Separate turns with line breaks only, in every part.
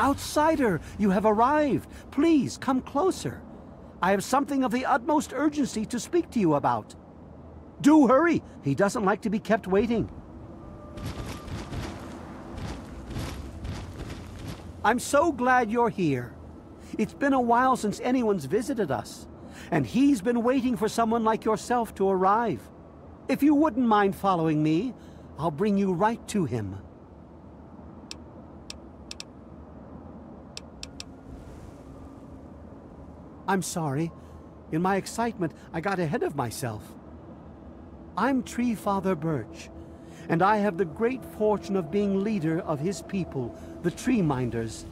Outsider, you have arrived. Please, come closer. I have something of the utmost urgency to speak to you about. Do hurry. He doesn't like to be kept waiting. I'm so glad you're here. It's been a while since anyone's visited us, and he's been waiting for someone like yourself to arrive. If you wouldn't mind following me, I'll bring you right to him. I'm sorry. In my excitement, I got ahead of myself. I'm Tree Father Birch, and I have the great fortune of being leader of his people, the Tree Minders.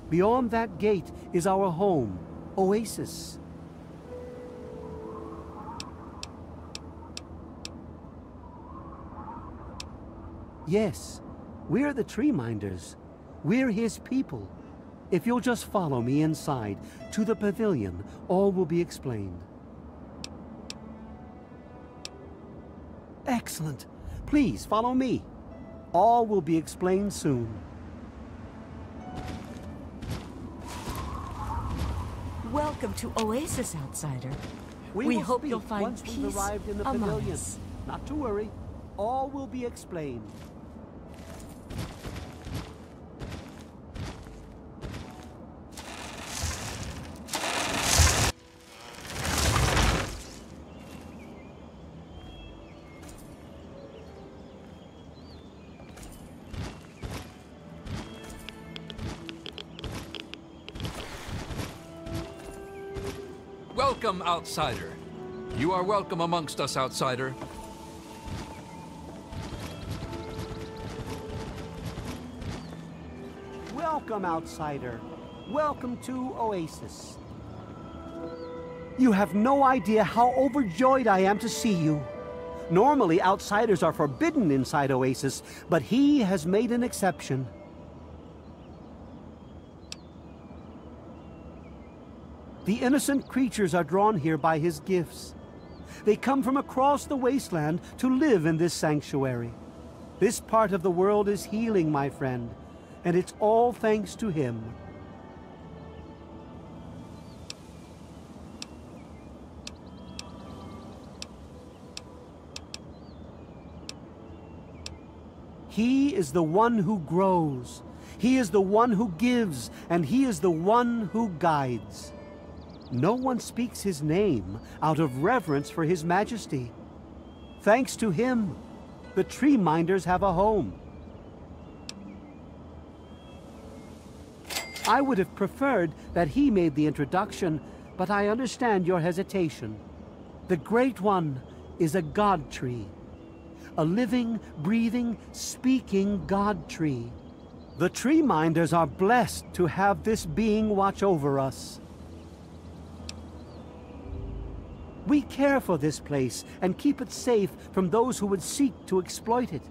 Beyond that gate is our home, Oasis. Yes, we're the Tree Minders. We're his people. If you'll just follow me inside, to the pavilion, all will be explained. Excellent. Please, follow me. All will be explained soon.
Welcome to Oasis, Outsider.
We
hope you'll find peace
we've arrived in the
among
pavilion.
us.
Not to worry. All will be explained.
Welcome, Outsider. You are welcome amongst us, Outsider.
Welcome, Outsider. Welcome to Oasis. You have no idea how overjoyed I am to see you. Normally, outsiders are forbidden inside Oasis, but he has made an exception. The innocent creatures are drawn here by his gifts. They come from across the wasteland to live in this sanctuary. This part of the world is healing, my friend, and it's all thanks to him. He is the one who grows. He is the one who gives, and he is the one who guides. No one speaks his name out of reverence for his majesty. Thanks to him, the Tree Minders have a home. I would have preferred that he made the introduction, but I understand your hesitation. The Great One is a God tree. A living, breathing, speaking God tree. The Tree Minders are blessed to have this being watch over us. We care for this place and keep it safe from those who would seek to exploit it.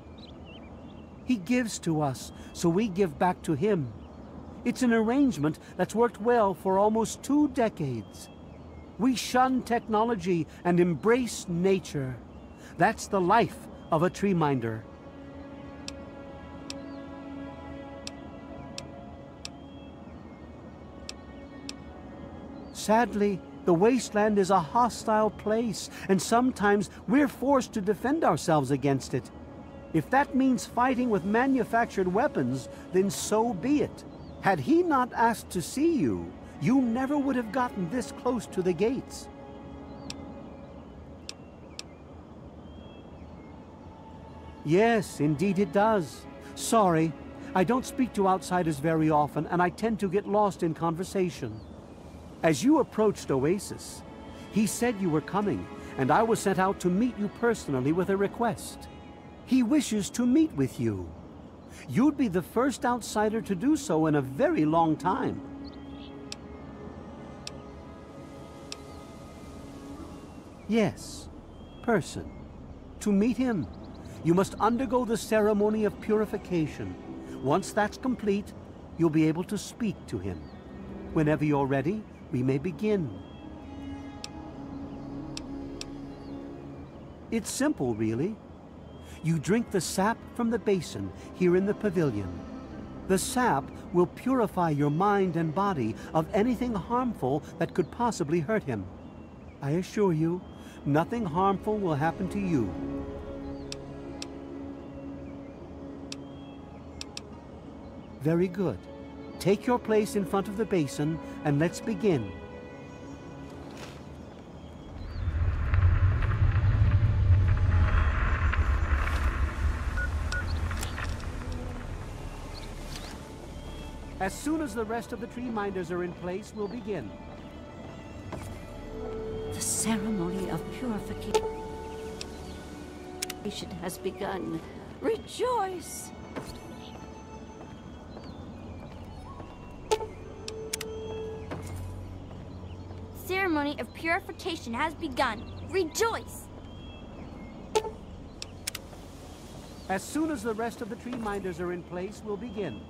He gives to us, so we give back to him. It's an arrangement that's worked well for almost 2 decades. We shun technology and embrace nature. That's the life of a Tree Minder. Sadly, the wasteland is a hostile place, and sometimes we're forced to defend ourselves against it. If that means fighting with manufactured weapons, then so be it. Had he not asked to see you, you never would have gotten this close to the gates. Yes, indeed it does. Sorry, I don't speak to outsiders very often, and I tend to get lost in conversation. As you approached Oasis, he said you were coming, and I was sent out to meet you personally with a request. He wishes to meet with you. You'd be the first outsider to do so in a very long time. Yes, person. To meet him, you must undergo the ceremony of purification. Once that's complete, you'll be able to speak to him. Whenever you're ready, we may begin. It's simple, really. You drink the sap from the basin here in the pavilion. The sap will purify your mind and body of anything harmful that could possibly hurt him. I assure you, nothing harmful will happen to you. Very good. Take your place in front of the basin, and let's begin. As soon as the rest of the tree minders are in place, we'll begin.
The ceremony of purification has begun. Rejoice!
Ceremony of purification has begun. Rejoice!
As soon as the rest of the tree minders are in place, we'll begin.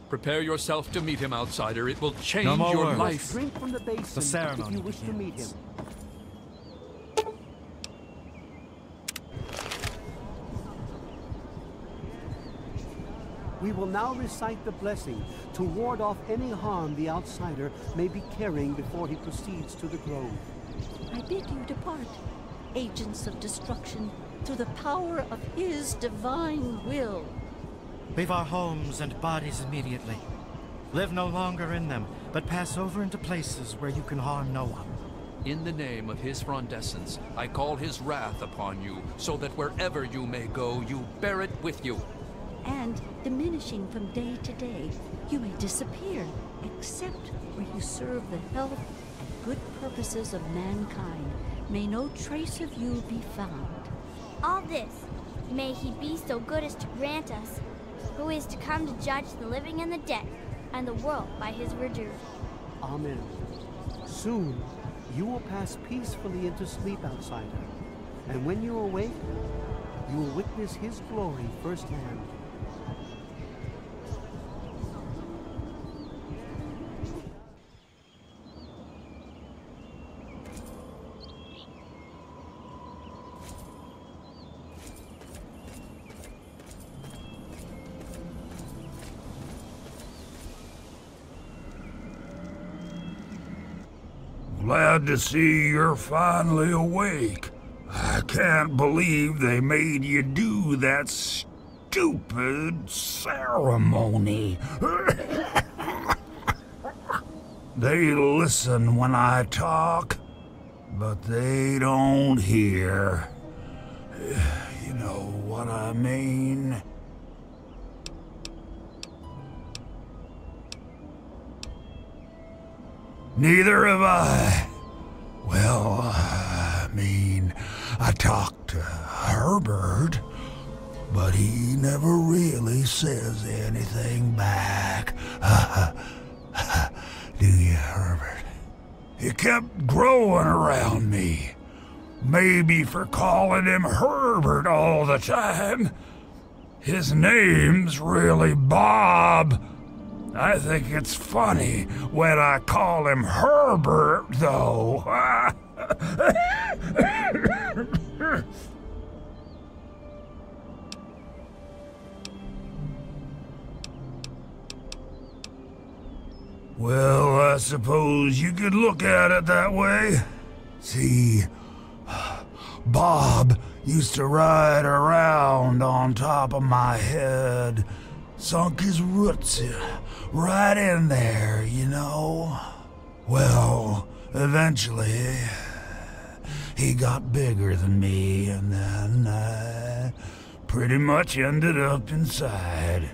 Prepare yourself to meet him, outsider. It will change
No more
your
words.
life.
Drink from the basin
The ceremony
if you wish to meet him.
begins.
We will now recite the blessing to ward off any harm the outsider may be carrying before he proceeds to the grove.
I bid you depart, agents of destruction, through the power of his divine will.
Leave our homes and bodies immediately. Live no longer in them, but pass over into places where you can harm no one.
In the name of his frondescence, I call his wrath upon you, so that wherever you may go, you bear it with you.
And, diminishing from day to day, you may disappear, except where you serve the health and good purposes of mankind. May no trace of you be found.
All this, may he be so good as to grant us, who is to come to judge the living and the dead, and the world by his reserve.
Amen. Soon, you will pass peacefully into sleep, outsider. And when you awake, you will witness his glory firsthand.
Glad to see you're finally awake. I can't believe they made you do that stupid ceremony. They listen when I talk, but they don't hear. You know what I mean? Neither have I. Well, I mean, I talked to Herbert, but he never really says anything back. Do you, Herbert? He kept growing around me. Maybe for calling him Herbert all the time. His name's really Bob. I think it's funny when I call him Herbert, though. Well, I suppose you could look at it that way. See, Bob used to ride around on top of my head, sunk his roots right in there, you know. Well, eventually, he got bigger than me, and then I pretty much ended up inside.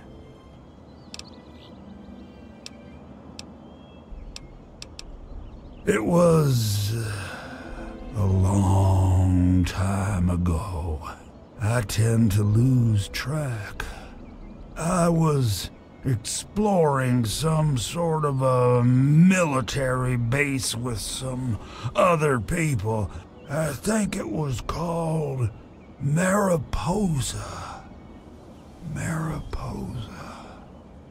It was a long time ago. I tend to lose track. I was exploring some sort of a military base with some other people. I think it was called Mariposa. Mariposa.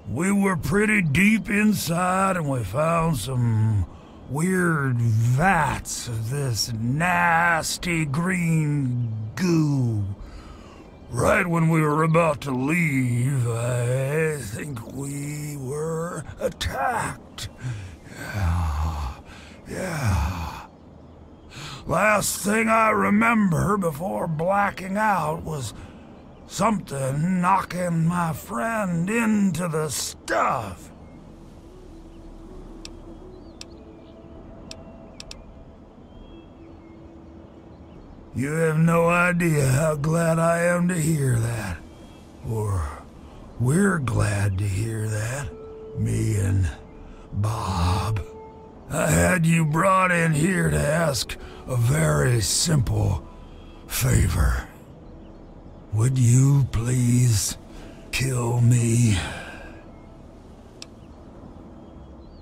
We were pretty deep inside and we found some weird vats of this nasty green goo. Right when we were about to leave, I think we were attacked. Yeah. Last thing I remember before blacking out was something knocking my friend into the stuff. You have no idea how glad I am to hear that. Or we're glad to hear that. Me and Bob. I had you brought in here to ask a very simple favor. Would you please kill me?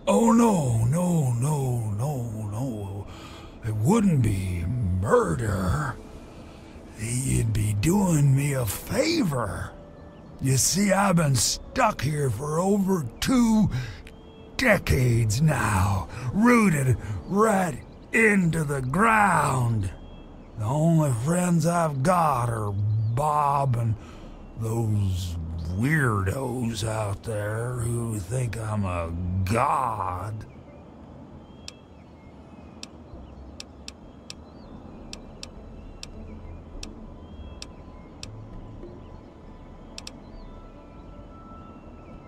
Oh, no. It wouldn't be murder. You'd be doing me a favor. You see, I've been stuck here for over 2 decades now, rooted right into the ground. The only friends I've got are Bob and those weirdos out there who think I'm a god.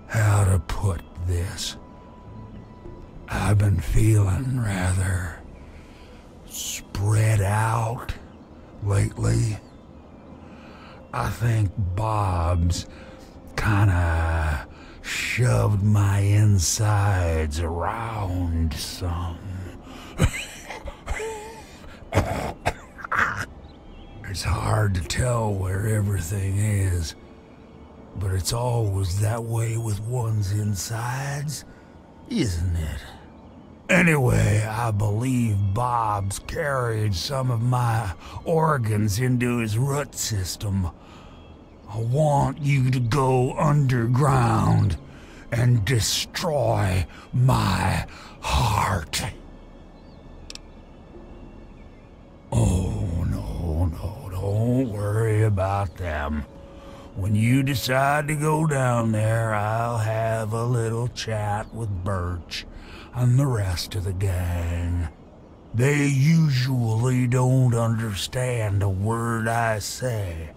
How to put this? I've been feeling rather spread out lately. I think Bob's kinda shoved my insides around some. It's hard to tell where everything is, but it's always that way with one's insides, isn't it? Anyway, I believe Bob's carried some of my organs into his root system. I want you to go underground and destroy my heart. Oh, no, don't worry about them. When you decide to go down there, I'll have a little chat with Birch and the rest of the gang. They usually don't understand a word I say,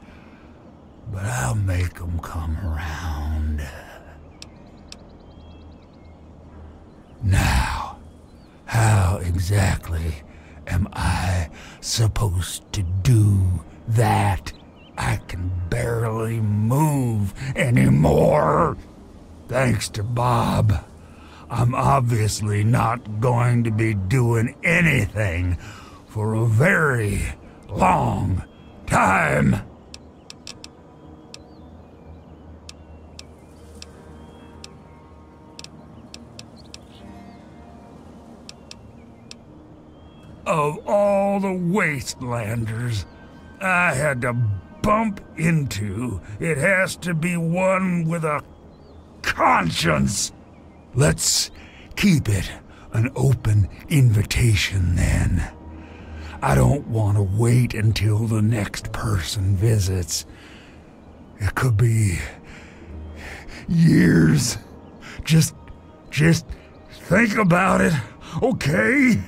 but I'll make them come around. Now, how exactly am I supposed to do that? I can barely move anymore. Thanks to Bob, I'm obviously not going to be doing anything for a very long time. Of all the wastelanders I had to bump into, it has to be one with a conscience. Let's keep it an open invitation then. I don't want to wait until the next person visits. It could be years. Just think about it, okay?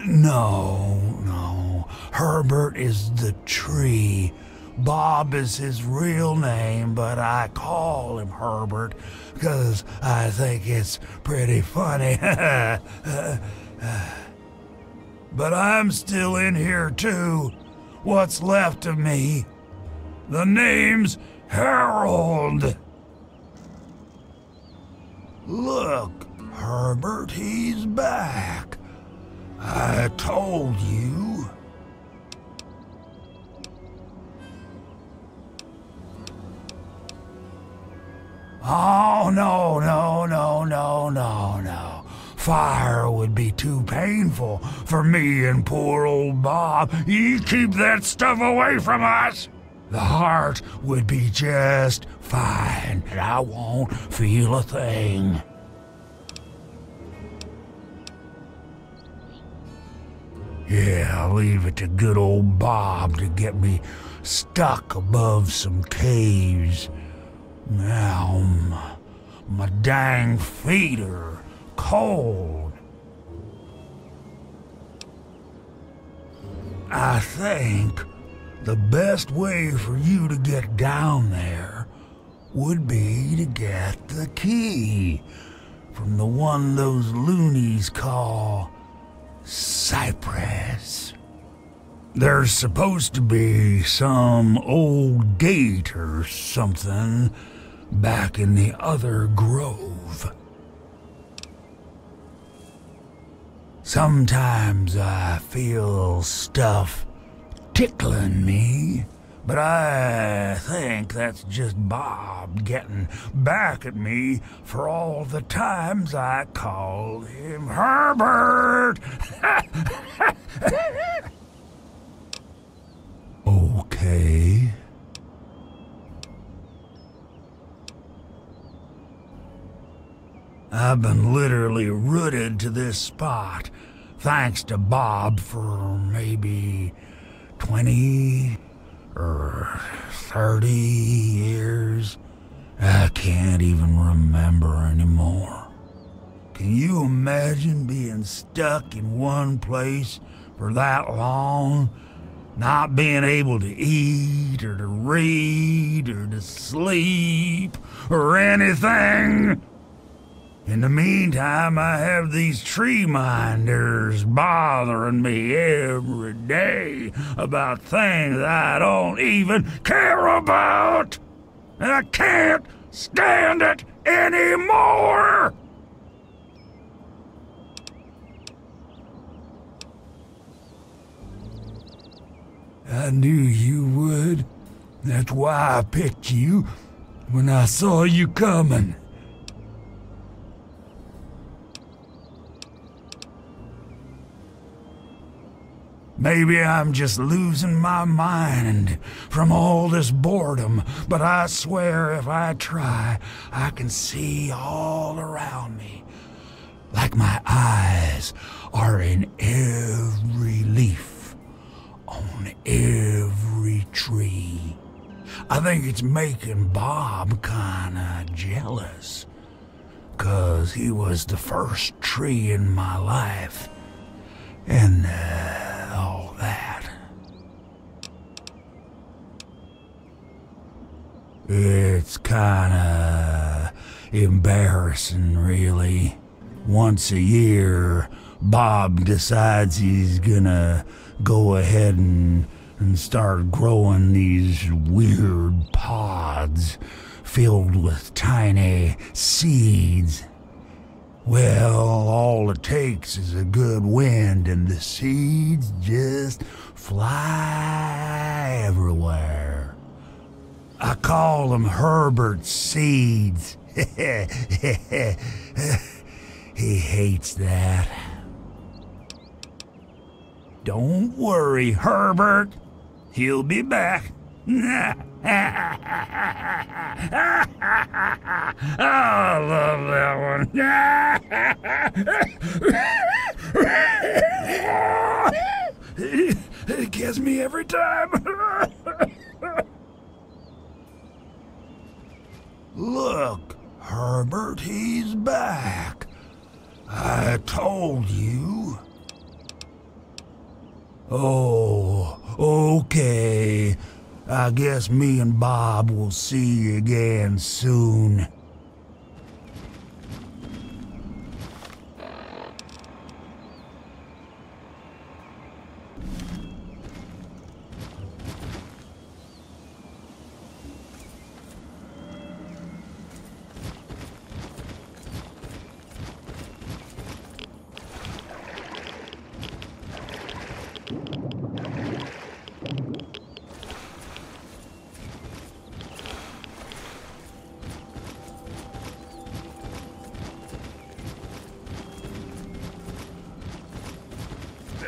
No. Herbert is the tree. Bob is his real name, but I call him Herbert because I think it's pretty funny. But I'm still in here too. What's left of me? The name's Harold. Look, Herbert, he's back. I told you. Oh, no, no, no, no, no, no. Fire would be too painful for me and poor old Bob. You keep that stuff away from us. The heart would be just fine, and I won't feel a thing. Yeah, I'll leave it to good old Bob to get me stuck above some caves. Now, my dang feet are cold. I think the best way for you to get down there would be to get the key from the one those loonies call Cypress. There's supposed to be some old gate or something back in the other grove. Sometimes I feel stuff tickling me, but I think that's just Bob getting back at me for all the times I called him Herbert. Okay. I've been literally rooted to this spot, thanks to Bob, for maybe 20 or 30 years. I can't even remember anymore. Can you imagine being stuck in one place for that long? Not being able to eat, or to read, or to sleep, or anything? In the meantime, I have these tree minders bothering me every day about things I don't even care about. And I can't stand it anymore! I knew you would. That's why I picked you when I saw you coming. Maybe I'm just losing my mind from all this boredom, but I swear if I try, I can see all around me. Like my eyes are in every leaf, on every tree. I think it's making Bob kinda jealous, 'cause he was the first tree in my life, and all that. It's kinda embarrassing, really. Once a year, Bob decides he's gonna go ahead and start growing these weird pods filled with tiny seeds. Well, all it takes is a good wind and the seeds just fly everywhere. I call them Herbert's seeds. He hates that. Don't worry, Herbert. He'll be back. I love that one. It gets me every time. Look, Herbert, he's back. I told you. Oh, okay. I guess me and Bob will see you again soon.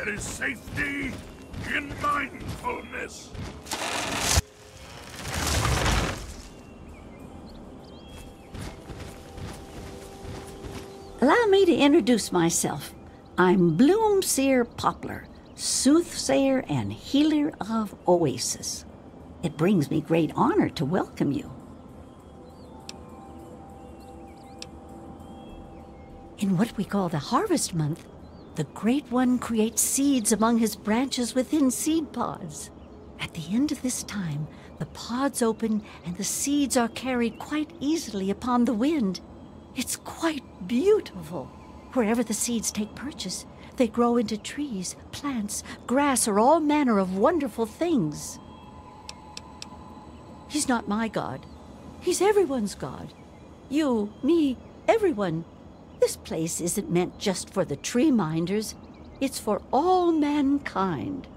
is safety in mindfulness.
Allow me to introduce myself. I'm Bloomseer Poplar, soothsayer and healer of Oasis. It brings me great honor to welcome you. In what we call the Harvest Month, the Great One creates seeds among his branches within seed pods. At the end of this time, the pods open and the seeds are carried quite easily upon the wind. It's quite beautiful. Wherever the seeds take purchase, they grow into trees, plants, grass, or all manner of wonderful things. He's not my God. He's everyone's God. You, me, everyone. This place isn't meant just for the tree minders. It's for all mankind.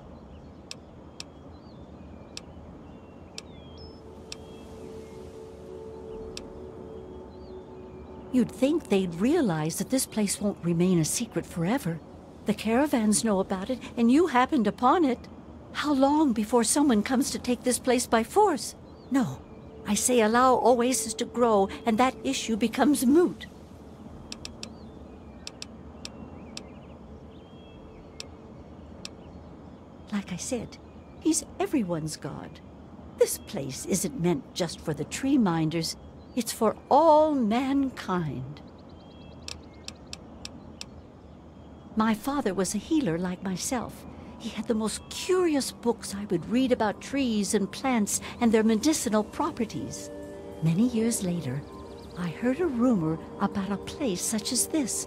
You'd think they'd realize that this place won't remain a secret forever. The caravans know about it, and you happened upon it. How long before someone comes to take this place by force? No, I say allow Oasis to grow, and that issue becomes moot. Like I said, he's everyone's God. This place isn't meant just for the tree minders. It's for all mankind. My father was a healer like myself. He had the most curious books I would read about trees and plants and their medicinal properties. Many years later, I heard a rumor about a place such as this.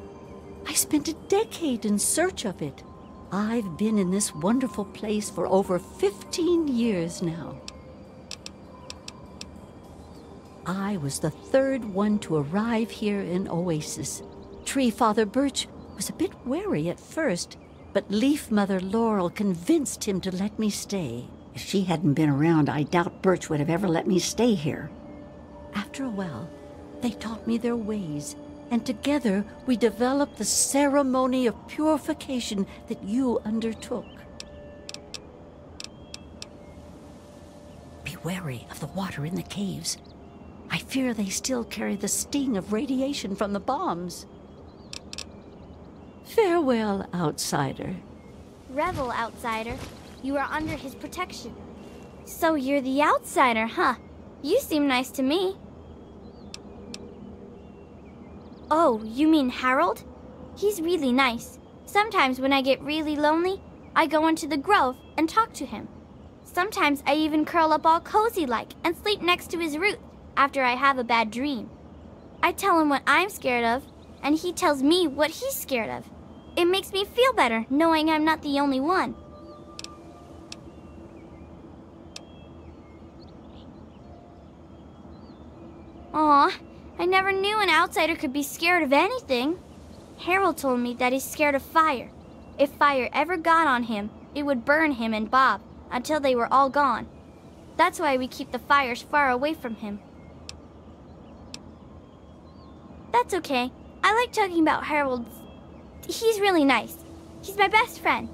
I spent a decade in search of it. I've been in this wonderful place for over 15 years now. I was the third one to arrive here in Oasis. Tree Father Birch was a bit wary at first, but Leaf Mother Laurel convinced him to let me stay. If she hadn't been around, I doubt Birch would have ever let me stay here. After a while, they taught me their ways, and together we developed the ceremony of purification that you undertook. Be wary of the water in the caves. I fear they still carry the sting of radiation from the bombs. Farewell, outsider.
Revel, outsider. You are under his protection. So you're the outsider, huh? You seem nice to me. Oh, you mean Harold? He's really nice. Sometimes when I get really lonely, I go into the grove and talk to him. Sometimes I even curl up all cozy-like and sleep next to his roots after I have a bad dream. I tell him what I'm scared of, and he tells me what he's scared of. It makes me feel better knowing I'm not the only one. Aw, I never knew an outsider could be scared of anything. Harold told me that he's scared of fire. If fire ever got on him, it would burn him and Bob until they were all gone. That's why we keep the fires far away from him. That's okay. I like talking about Harold. He's really nice. He's my best friend.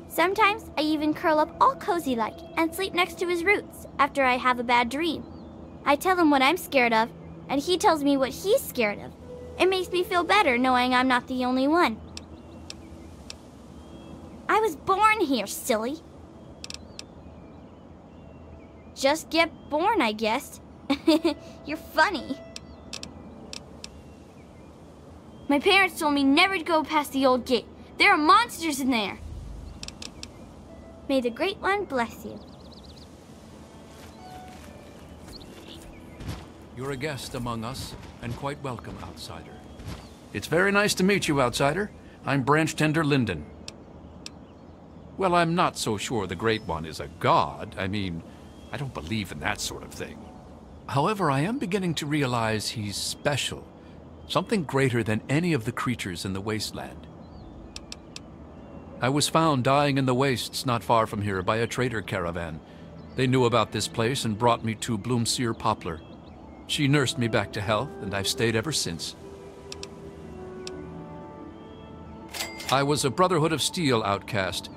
Sometimes I even curl up all cozy-like and sleep next to his roots after I have a bad dream. I tell him what I'm scared of, and he tells me what he's scared of. It makes me feel better knowing I'm not the only one. I was born here, silly. Just get born, I guess. You're funny. My parents told me never to go past the old gate. There are monsters in there. May the Great One bless you.
You're a guest among us, and quite welcome, outsider. It's very nice to meet you, outsider. I'm Branch Tender Linden. Well, I'm not so sure the Great One is a god. I mean, I don't believe in that sort of thing. However, I am beginning to realize he's special. Something greater than any of the creatures in the wasteland. I was found dying in the wastes not far from here by a trader caravan. They knew about this place and brought me to Bloomseer Poplar. She nursed me back to health, and I've stayed ever since. I was a Brotherhood of Steel outcast,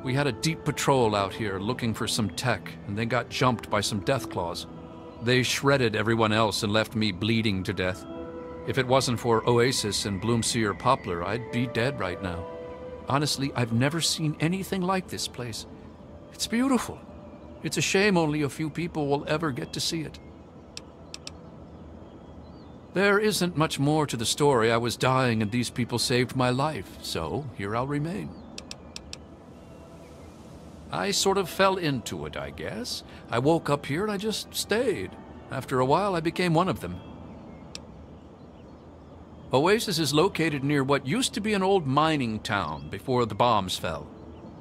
We had a deep patrol out here looking for some tech, and they got jumped by some deathclaws. They shredded everyone else and left me bleeding to death. If it wasn't for Oasis and Bloomseer Poplar, I'd be dead right now. Honestly, I've never seen anything like this place. It's beautiful. It's a shame only a few people will ever get to see it. There isn't much more to the story. I was dying and these people saved my life, so here I'll remain. I sort of fell into it, I guess. I woke up here and I just stayed. After a while, I became one of them. Oasis is located near what used to be an old mining town before the bombs fell.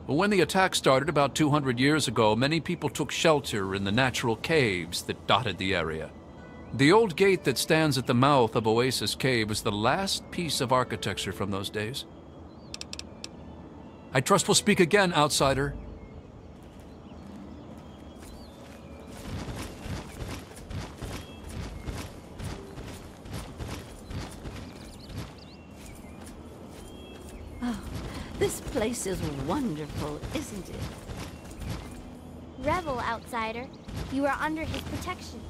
When the attack started about 200 years ago, many people took shelter in the natural caves that dotted the area. The old gate that stands at the mouth of Oasis Cave is the last piece of architecture from those days. I trust we'll speak again, outsider.
This place is wonderful, isn't it?
Revel, outsider. You are under his protection.